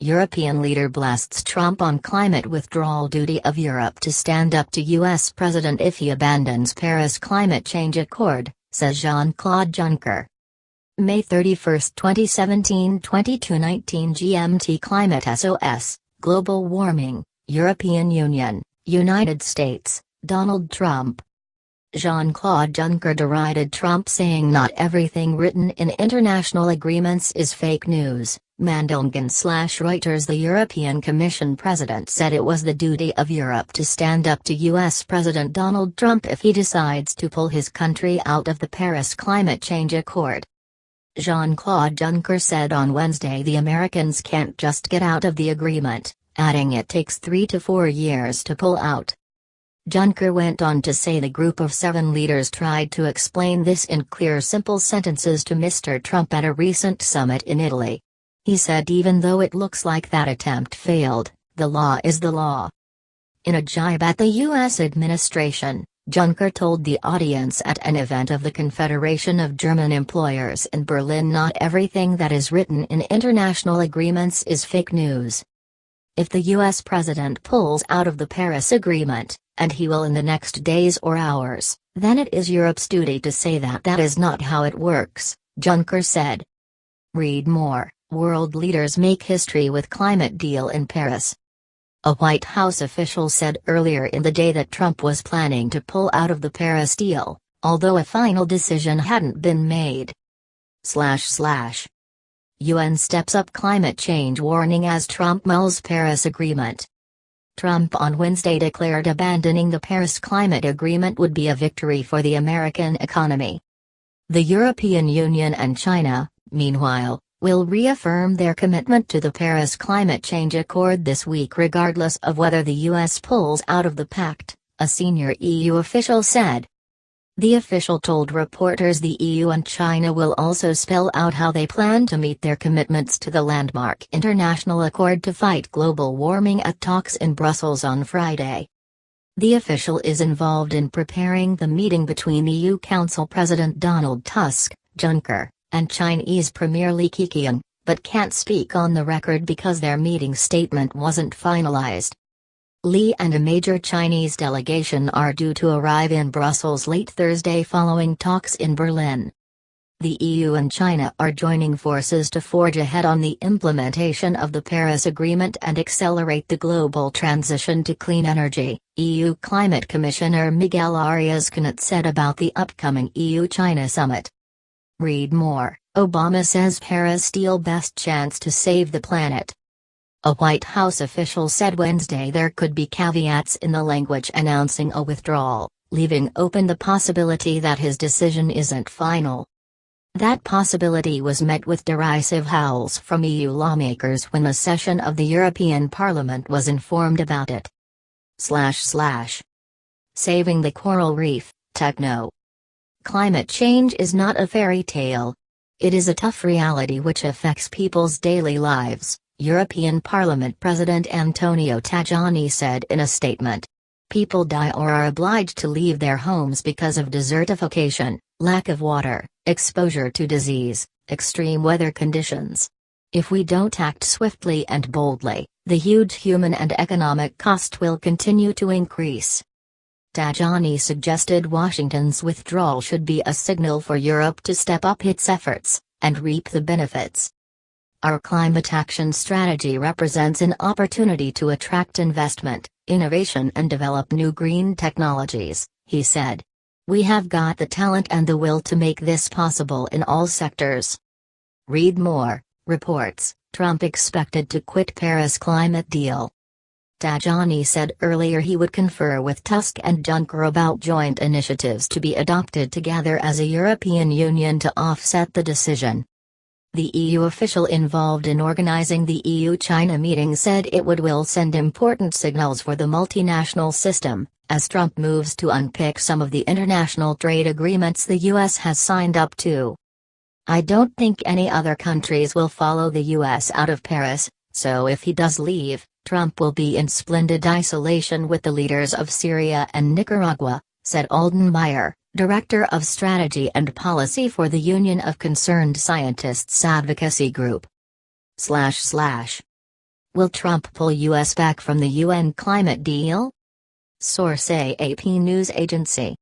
European leader blasts Trump on climate withdrawal. Duty of Europe to stand up to U.S. President if he abandons Paris climate change accord, says Jean-Claude Juncker. May 31, 2017 22:19 GMT. Climate SOS, Global Warming, European Union, United States, Donald Trump. Jean-Claude Juncker derided Trump, saying not everything written in international agreements is fake news. Mandelstam/Reuters. The European Commission president said it was the duty of Europe to stand up to U.S. President Donald Trump if he decides to pull his country out of the Paris climate change accord. Jean-Claude Juncker said on Wednesday the Americans can't just get out of the agreement, adding it takes 3 to 4 years to pull out. Juncker went on to say the group of 7 leaders tried to explain this in clear, simple sentences to Mr. Trump at a recent summit in Italy. He said even though it looks like that attempt failed, the law is the law. In a jibe at the U.S. administration, Juncker told the audience at an event of the Confederation of German Employers in Berlin, not everything that is written in international agreements is fake news. If the U.S. president pulls out of the Paris Agreement, and he will in the next days or hours, then it is Europe's duty to say that that is not how it works, Juncker said. Read more. World leaders make history with climate deal in Paris. A White House official said earlier in the day that Trump was planning to pull out of the Paris deal, although a final decision hadn't been made. UN steps up climate change warning as Trump mulls Paris Agreement. Trump on Wednesday declared abandoning the Paris Climate Agreement would be a victory for the American economy. The European Union and China, meanwhile, will reaffirm their commitment to the Paris Climate Change Accord this week regardless of whether the U.S. pulls out of the pact, a senior EU official said. The official told reporters the EU and China will also spell out how they plan to meet their commitments to the landmark international accord to fight global warming at talks in Brussels on Friday. The official is involved in preparing the meeting between EU Council President Donald Tusk, Juncker, and Chinese Premier Li Keqiang, but can't speak on the record because their meeting statement wasn't finalized. Li and a major Chinese delegation are due to arrive in Brussels late Thursday following talks in Berlin. The EU and China are joining forces to forge ahead on the implementation of the Paris Agreement and accelerate the global transition to clean energy, EU Climate Commissioner Miguel Arias Canet said about the upcoming EU-China summit. Read more. Obama says Paris deal best chance to save the planet. A White House official said Wednesday there could be caveats in the language announcing a withdrawal, leaving open the possibility that his decision isn't final. That possibility was met with derisive howls from EU lawmakers when a session of the European Parliament was informed about it. Saving the coral reef, techno. Climate change is not a fairy tale. It is a tough reality which affects people's daily lives, European Parliament President Antonio Tajani said in a statement. People die or are obliged to leave their homes because of desertification, lack of water, exposure to disease, extreme weather conditions. If we don't act swiftly and boldly, the huge human and economic cost will continue to increase. Tajani suggested Washington's withdrawal should be a signal for Europe to step up its efforts, and reap the benefits. Our climate action strategy represents an opportunity to attract investment, innovation and develop new green technologies, he said. We have got the talent and the will to make this possible in all sectors. Read more. Reports, Trump expected to quit Paris climate deal. Tajani said earlier he would confer with Tusk and Juncker about joint initiatives to be adopted together as a European Union to offset the decision. The EU official involved in organizing the EU-China meeting said it will send important signals for the multinational system, as Trump moves to unpick some of the international trade agreements the U.S. has signed up to. I don't think any other countries will follow the U.S. out of Paris, so if he does leave, Trump will be in splendid isolation with the leaders of Syria and Nicaragua, said Alden Meyer, Director of Strategy and Policy for the Union of Concerned Scientists Advocacy Group. Will Trump pull U.S. back from the UN climate deal? Source: AAP News Agency.